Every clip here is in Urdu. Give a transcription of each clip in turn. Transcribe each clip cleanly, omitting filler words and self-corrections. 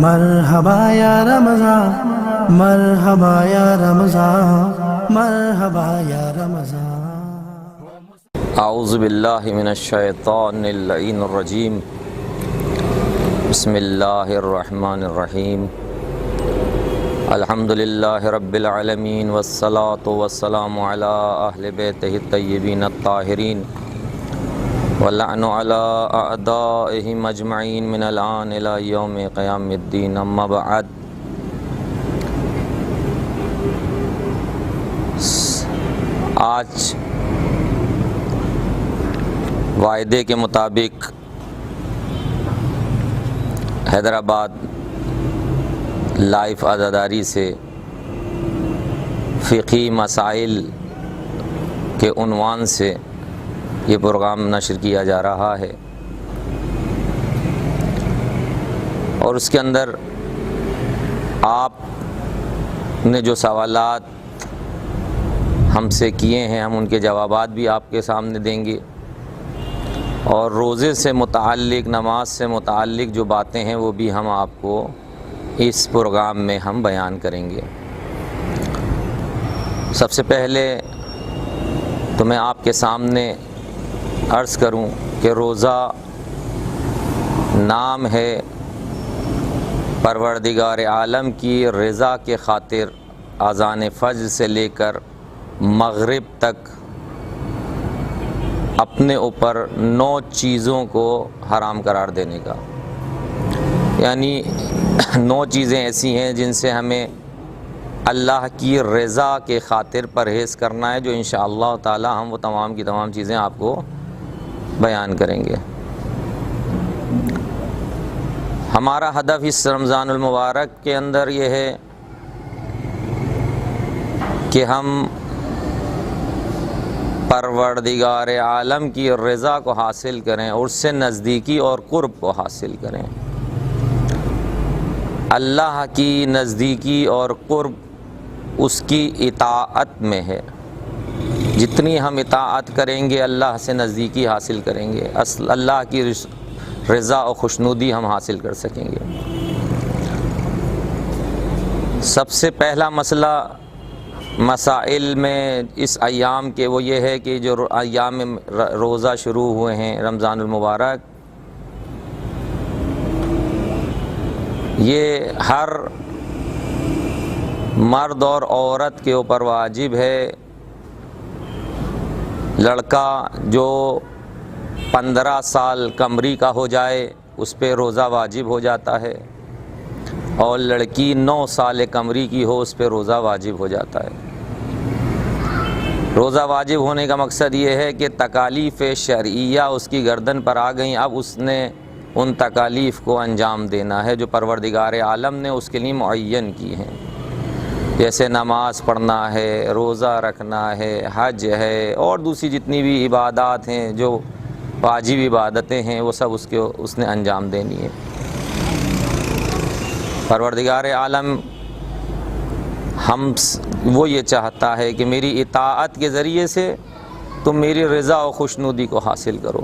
مرحبا یا رمضان، مرحبا یا رمضان، مرحبا یا رمضان۔ اعوذ باللہ من الشیطان اللعین الرجیم، بسم اللہ الرحمن الرحیم، الحمدللہ رب العالمین، والصلاة والسلام علی اہل بیتہ الطیبین الطاہرین، واللعن علی اعدائہم اجمعین من الآن الی یوم قیام الدین، اما بعد۔ آج وعدے کے مطابق حیدرآباد لائف عزاداری سے فقہی مسائل کے عنوان سے یہ پروگرام نشر کیا جا رہا ہے، اور اس کے اندر آپ نے جو سوالات ہم سے کیے ہیں ہم ان کے جوابات بھی آپ کے سامنے دیں گے، اور روزے سے متعلق، نماز سے متعلق جو باتیں ہیں وہ بھی ہم آپ کو اس پروگرام میں ہم بیان کریں گے۔ سب سے پہلے تو میں آپ کے سامنے عرض کروں کہ روزہ نام ہے پروردگار عالم کی رضا کے خاطر اذان فجر سے لے کر مغرب تک اپنے اوپر 9 چیزوں کو حرام قرار دینے کا، یعنی 9 چیزیں ایسی ہیں جن سے ہمیں اللہ کی رضا کے خاطر پرہیز کرنا ہے، جو انشاءاللہ تعالی ہم وہ تمام کی تمام چیزیں آپ کو بیان کریں گے۔ ہمارا ہدف اس رمضان المبارک کے اندر یہ ہے کہ ہم پروردگار عالم کی رضا کو حاصل کریں اور اس سے نزدیکی اور قرب کو حاصل کریں۔ اللہ کی نزدیکی اور قرب اس کی اطاعت میں ہے، جتنی ہم اطاعت کریں گے اللہ سے نزدیکی حاصل کریں گے، اللہ کی رضا اور خوشنودی ہم حاصل کر سکیں گے۔ سب سے پہلا مسئلہ مسائل میں اس ایام کے وہ یہ ہے کہ جو ایام روزہ شروع ہوئے ہیں رمضان المبارک، یہ ہر مرد اور عورت کے اوپر واجب ہے۔ لڑکا جو 15 سال قمری کا ہو جائے اس پہ روزہ واجب ہو جاتا ہے، اور لڑکی 9 سال قمری کی ہو اس پہ روزہ واجب ہو جاتا ہے۔ روزہ واجب ہونے کا مقصد یہ ہے کہ تکالیف شرعیہ اس کی گردن پر آ گئیں، اب اس نے ان تکالیف کو انجام دینا ہے جو پروردگار عالم نے اس کے لیے معین کی ہیں، جیسے نماز پڑھنا ہے، روزہ رکھنا ہے، حج ہے، اور دوسری جتنی بھی عبادات ہیں جو واجب عبادتیں ہیں وہ سب اس نے انجام دینی ہے۔ پروردگار عالم وہ یہ چاہتا ہے کہ میری اطاعت کے ذریعے سے تم میری رضا و خوشنودی کو حاصل کرو۔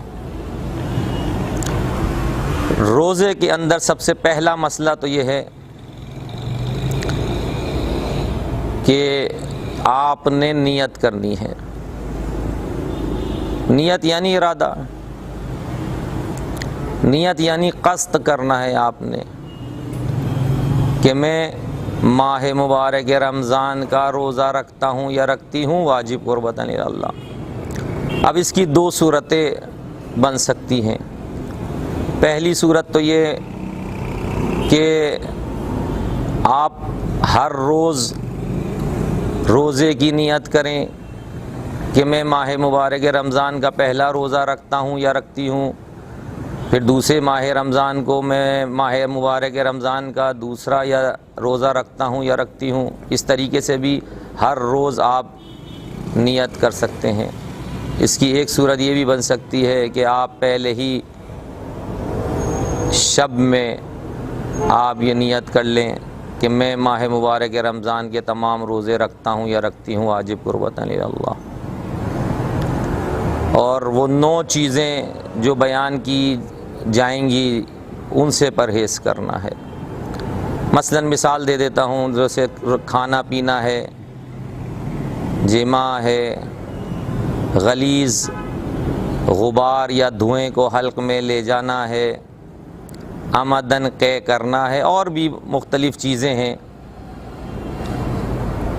روزے کے اندر سب سے پہلا مسئلہ تو یہ ہے کہ آپ نے نیت کرنی ہے۔ نیت یعنی ارادہ، نیت یعنی قصد کرنا ہے آپ نے کہ میں ماہ مبارک رمضان کا روزہ رکھتا ہوں یا رکھتی ہوں واجب قربتاً اللہ۔ اب اس کی 2 صورتیں بن سکتی ہیں۔ پہلی صورت تو یہ کہ آپ ہر روز روزے کی نیت کریں کہ میں ماہ مبارک رمضان کا پہلا روزہ رکھتا ہوں یا رکھتی ہوں، پھر دوسرے ماہ رمضان کو میں ماہ مبارک رمضان کا دوسرا یا روزہ رکھتا ہوں یا رکھتی ہوں۔ اس طریقے سے بھی ہر روز آپ نیت کر سکتے ہیں۔ اس کی ایک صورت یہ بھی بن سکتی ہے کہ آپ پہلے ہی شب میں آپ یہ نیت کر لیں کہ میں ماہ مبارک رمضان کے تمام روزے رکھتا ہوں یا رکھتی ہوں واجب قربتاً اللہ، اور وہ 9 چیزیں جو بیان کی جائیں گی ان سے پرہیز کرنا ہے۔ مثلا مثال دے دیتا ہوں، جیسے کھانا پینا ہے، جماع ہے، غلیظ غبار یا دھوئیں کو حلق میں لے جانا ہے، عمدن قے کرنا ہے، اور بھی مختلف چیزیں ہیں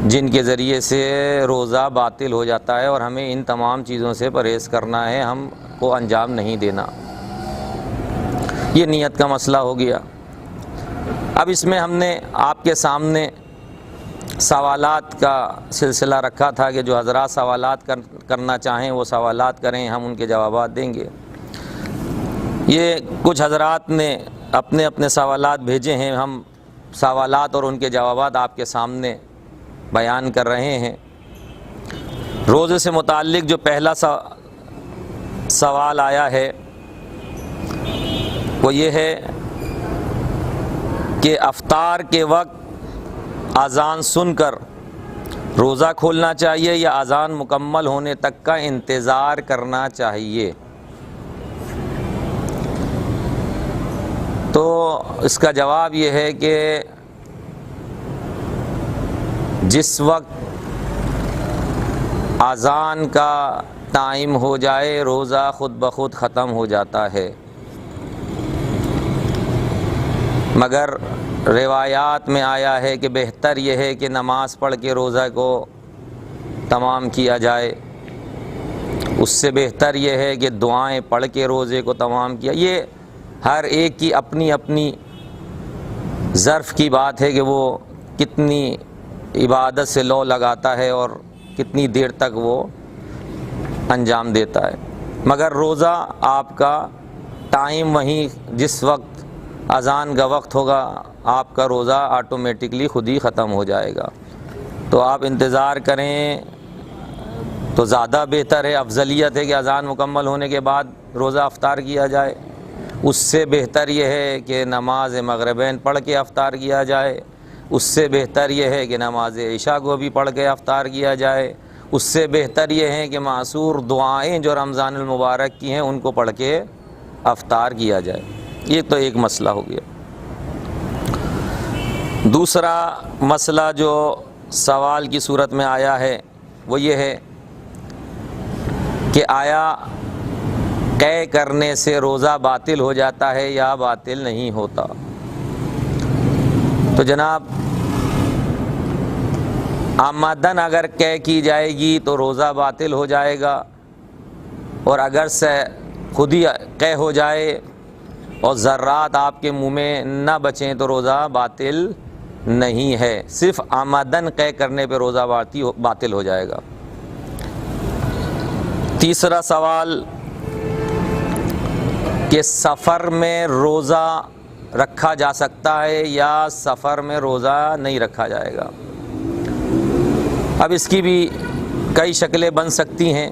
جن کے ذریعے سے روزہ باطل ہو جاتا ہے، اور ہمیں ان تمام چیزوں سے پرہیز کرنا ہے، ہم کو انجام نہیں دینا۔ یہ نیت کا مسئلہ ہو گیا۔ اب اس میں ہم نے آپ کے سامنے سوالات کا سلسلہ رکھا تھا کہ جو حضرات سوالات کرنا چاہیں وہ سوالات کریں، ہم ان کے جوابات دیں گے۔ یہ کچھ حضرات نے اپنے اپنے سوالات بھیجے ہیں، ہم سوالات اور ان کے جوابات آپ کے سامنے بیان کر رہے ہیں۔ روزے سے متعلق جو پہلا سوال آیا ہے وہ یہ ہے کہ افطار کے وقت اذان سن کر روزہ کھولنا چاہیے یا اذان مکمل ہونے تک کا انتظار کرنا چاہیے؟ تو اس کا جواب یہ ہے کہ جس وقت اذان کا ٹائم ہو جائے روزہ خود بخود ختم ہو جاتا ہے، مگر روایات میں آیا ہے کہ بہتر یہ ہے کہ نماز پڑھ کے روزہ کو تمام کیا جائے، اس سے بہتر یہ ہے کہ دعائیں پڑھ کے روزے کو تمام کیا۔ یہ ہر ایک کی اپنی اپنی ظرف کی بات ہے کہ وہ کتنی عبادت سے لو لگاتا ہے اور کتنی دیر تک وہ انجام دیتا ہے، مگر روزہ آپ کا ٹائم وہیں جس وقت اذان کا وقت ہوگا آپ کا روزہ آٹومیٹکلی خود ہی ختم ہو جائے گا۔ تو آپ انتظار کریں تو زیادہ بہتر ہے، افضلیت ہے کہ اذان مکمل ہونے کے بعد روزہ افطار کیا جائے۔ اس سے بہتر یہ ہے کہ نماز مغربین پڑھ کے افطار کیا جائے، اس سے بہتر یہ ہے کہ نماز عشاء کو بھی پڑھ کے افطار کیا جائے، اس سے بہتر یہ ہے کہ معصور دعائیں جو رمضان المبارک کی ہیں ان کو پڑھ کے افطار کیا جائے۔ یہ تو ایک مسئلہ ہو گیا۔ دوسرا مسئلہ جو سوال کی صورت میں آیا ہے وہ یہ ہے کہ آیا قے کرنے سے روزہ باطل ہو جاتا ہے یا باطل نہیں ہوتا؟ تو جناب آمدن اگر قے کی جائے گی تو روزہ باطل ہو جائے گا، اور اگر سے خود ہی قے ہو جائے اور ذرات آپ کے منہ میں نہ بچیں تو روزہ باطل نہیں ہے، صرف آمدن قے کرنے پہ روزہ باطل ہو جائے گا۔ تیسرا سوال کہ سفر میں روزہ رکھا جا سکتا ہے یا سفر میں روزہ نہیں رکھا جائے گا؟ اب اس کی بھی کئی شکلیں بن سکتی ہیں،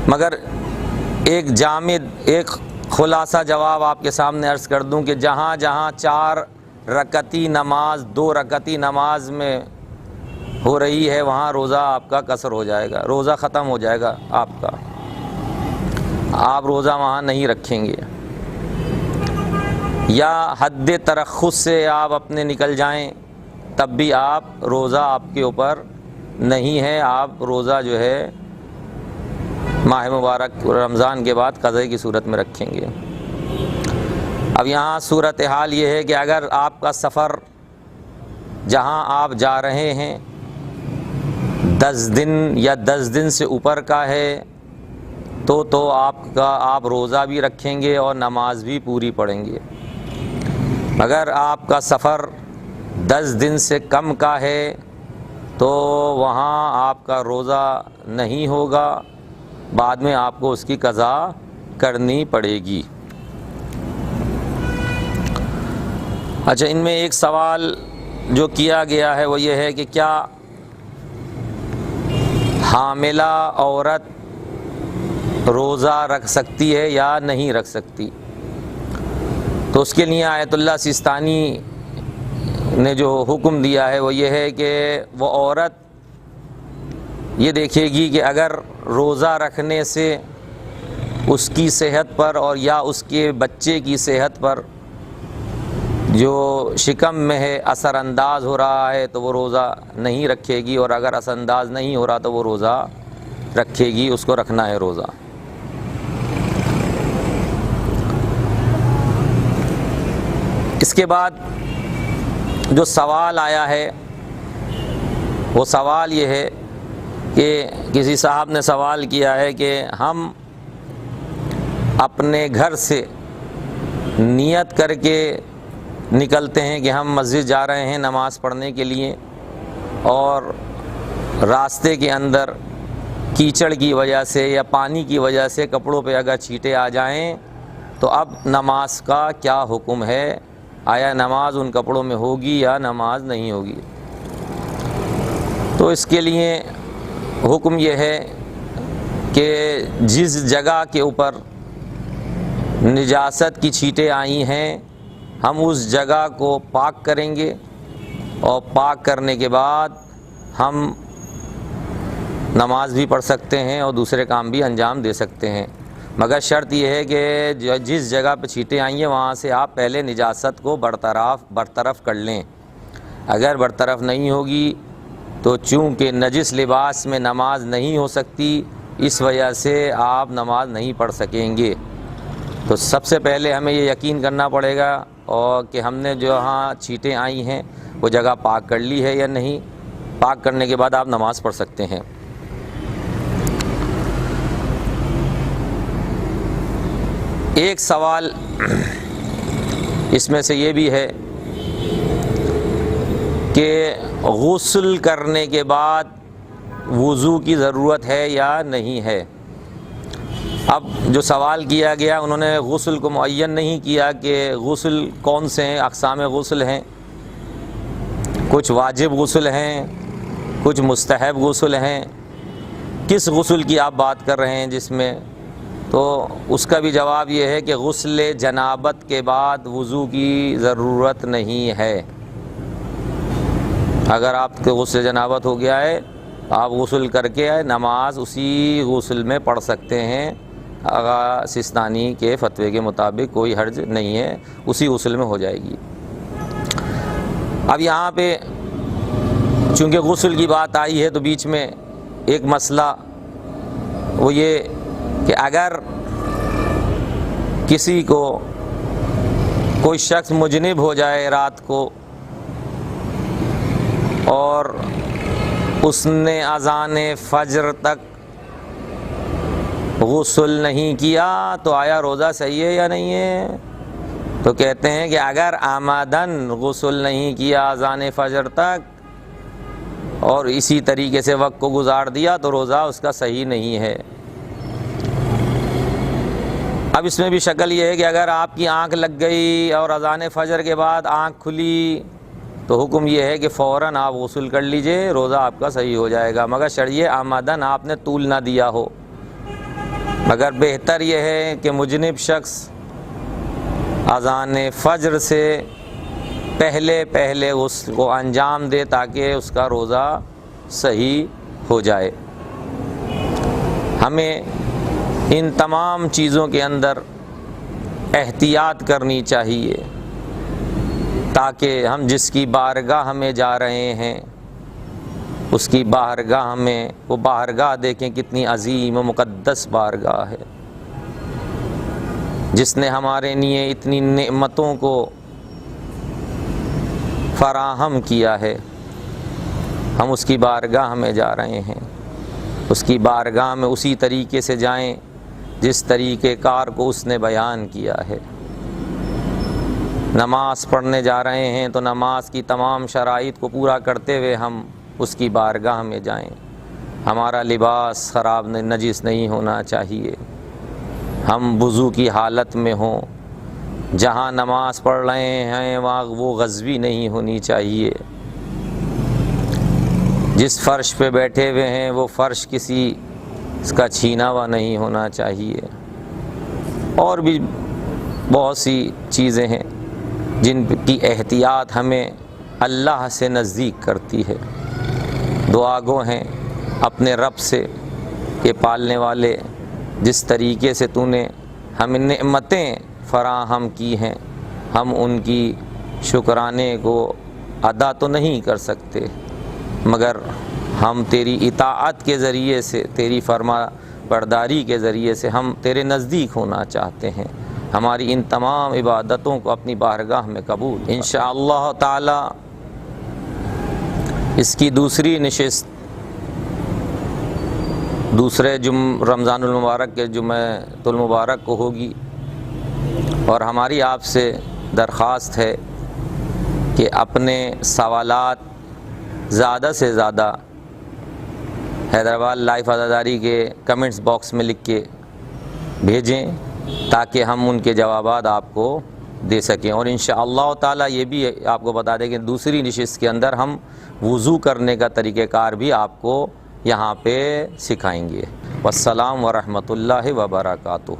مگر ایک جامد ایک خلاصہ جواب آپ کے سامنے عرض کر دوں کہ جہاں جہاں 4 رکعتی نماز 2 رکعتی نماز میں ہو رہی ہے وہاں روزہ آپ کا قصر ہو جائے گا، روزہ ختم ہو جائے گا آپ کا، آپ روزہ وہاں نہیں رکھیں گے۔ یا حد ترخص سے آپ اپنے نکل جائیں تب بھی آپ روزہ آپ کے اوپر نہیں ہے، آپ روزہ جو ہے ماہ مبارک رمضان کے بعد قضاء کی صورت میں رکھیں گے۔ اب یہاں صورتحال یہ ہے کہ اگر آپ کا سفر جہاں آپ جا رہے ہیں 10 دن یا 10 دن سے اوپر کا ہے تو آپ روزہ بھی رکھیں گے اور نماز بھی پوری پڑھیں گے۔ اگر آپ کا سفر 10 دن سے کم کا ہے تو وہاں آپ کا روزہ نہیں ہوگا، بعد میں آپ کو اس کی قضا کرنی پڑے گی۔ اچھا، ان میں ایک سوال جو کیا گیا ہے وہ یہ ہے کہ کیا حاملہ عورت روزہ رکھ سکتی ہے یا نہیں رکھ سکتی؟ تو اس کے لیے آیت اللہ سیستانی نے جو حکم دیا ہے وہ یہ ہے کہ وہ عورت یہ دیکھے گی کہ اگر روزہ رکھنے سے اس کی صحت پر اور یا اس کے بچے کی صحت پر جو شکم میں ہے اثر انداز ہو رہا ہے تو وہ روزہ نہیں رکھے گی، اور اگر اثر انداز نہیں ہو رہا تو وہ روزہ رکھے گی، اس کو رکھنا ہے روزہ۔ اس کے بعد جو سوال آیا ہے وہ سوال یہ ہے کہ کسی صاحب نے سوال کیا ہے کہ ہم اپنے گھر سے نیت کر کے نکلتے ہیں کہ ہم مسجد جا رہے ہیں نماز پڑھنے کے لیے، اور راستے کے اندر کیچڑ کی وجہ سے یا پانی کی وجہ سے کپڑوں پہ اگر چھینٹے آ جائیں تو اب نماز کا کیا حکم ہے؟ آیا نماز ان کپڑوں میں ہوگی یا نماز نہیں ہوگی؟ تو اس کے لیے حکم یہ ہے کہ جس جگہ کے اوپر نجاست کی چھینٹیں آئی ہیں ہم اس جگہ کو پاک کریں گے، اور پاک کرنے کے بعد ہم نماز بھی پڑھ سکتے ہیں اور دوسرے کام بھی انجام دے سکتے ہیں، مگر شرط یہ ہے کہ جس جگہ پہ چھینٹیں آئی ہیں وہاں سے آپ پہلے نجاست کو برطرف کر لیں۔ اگر برطرف نہیں ہوگی تو چونکہ نجس لباس میں نماز نہیں ہو سکتی، اس وجہ سے آپ نماز نہیں پڑھ سکیں گے۔ تو سب سے پہلے ہمیں یہ یقین کرنا پڑے گا اور کہ ہم نے جہاں چھینٹیں آئی ہیں وہ جگہ پاک کر لی ہے یا نہیں۔ پاک کرنے کے بعد آپ نماز پڑھ سکتے ہیں۔ ایک سوال اس میں سے یہ بھی ہے کہ غسل کرنے کے بعد وضو کی ضرورت ہے یا نہیں ہے۔ اب جو سوال کیا گیا انہوں نے غسل کو معین نہیں کیا کہ غسل کون سے ہیں، اقسام غسل ہیں، کچھ واجب غسل ہیں، کچھ مستحب غسل ہیں، کس غسل کی آپ بات کر رہے ہیں جس میں؟ تو اس کا بھی جواب یہ ہے کہ غسل جنابت کے بعد وضو کی ضرورت نہیں ہے۔ اگر آپ کے غسل جنابت ہو گیا ہے آپ غسل کر کے نماز اسی غسل میں پڑھ سکتے ہیں، آغا سستانی کے فتوے کے مطابق کوئی حرج نہیں ہے، اسی غسل میں ہو جائے گی۔ اب یہاں پہ چونکہ غسل کی بات آئی ہے تو بیچ میں ایک مسئلہ وہ یہ کہ اگر کسی کو کوئی شخص مجنب ہو جائے رات کو اور اس نے اذان فجر تک غسل نہیں کیا تو آیا روزہ صحیح ہے یا نہیں ہے؟ تو کہتے ہیں کہ اگر آمدن غسل نہیں کیا اذان فجر تک اور اسی طریقے سے وقت کو گزار دیا تو روزہ اس کا صحیح نہیں ہے۔ اب اس میں بھی شکل یہ ہے کہ اگر آپ کی آنکھ لگ گئی اور اذان فجر کے بعد آنکھ کھلی تو حکم یہ ہے کہ فوراً آپ غسل کر لیجئے، روزہ آپ کا صحیح ہو جائے گا، مگر شرعی آمدن آپ نے طول نہ دیا ہو۔ مگر بہتر یہ ہے کہ مجنب شخص اذان فجر سے پہلے غسل کو انجام دے تاکہ اس کا روزہ صحیح ہو جائے۔ ہمیں ان تمام چیزوں کے اندر احتیاط کرنی چاہیے تاکہ ہم جس کی بارگاہ میں جا رہے ہیں اس کی بارگاہ میں وہ بارگاہ دیکھیں کتنی عظیم و مقدس بارگاہ ہے، جس نے ہمارے لیے اتنی نعمتوں کو فراہم کیا ہے۔ ہم اس کی بارگاہ میں جا رہے ہیں، اس کی بارگاہ میں اسی طریقے سے جائیں جس طریقے کار کو اس نے بیان کیا ہے۔ نماز پڑھنے جا رہے ہیں تو نماز کی تمام شرائط کو پورا کرتے ہوئے ہم اس کی بارگاہ میں جائیں۔ ہمارا لباس خراب نجس نہیں ہونا چاہیے، ہم وضو کی حالت میں ہوں، جہاں نماز پڑھ رہے ہیں وہاں وہ غضبی نہیں ہونی چاہیے، جس فرش پہ بیٹھے ہوئے ہیں وہ فرش کسی اس کا چھینا ہوا نہیں ہونا چاہیے، اور بھی بہت سی چیزیں ہیں جن کی احتیاط ہمیں اللہ سے نزدیک کرتی ہے۔ دعا گو ہیں اپنے رب سے کہ پالنے والے جس طریقے سے تو نے ہمیں نعمتیں فراہم کی ہیں ہم ان کی شکرانے کو ادا تو نہیں کر سکتے، مگر ہم تیری اطاعت کے ذریعے سے، تیری فرما برداری کے ذریعے سے ہم تیرے نزدیک ہونا چاہتے ہیں۔ ہماری ان تمام عبادتوں کو اپنی بارگاہ میں قبول انشاءاللہ تعالی۔ اس کی دوسری نشست دوسرے رمضان المبارک کے جمعۃ المبارک کو ہوگی، اور ہماری آپ سے درخواست ہے کہ اپنے سوالات زیادہ سے زیادہ حیدرآباد لائف عزاداری کے کمنٹس باکس میں لکھ کے بھیجیں تاکہ ہم ان کے جوابات آپ کو دے سکیں۔ اور انشاءاللہ تعالی یہ بھی آپ کو بتا دیں کہ دوسری نشست کے اندر ہم وضو کرنے کا طریقہ کار بھی آپ کو یہاں پہ سکھائیں گے۔ والسلام ورحمۃ اللہ وبرکاتہ۔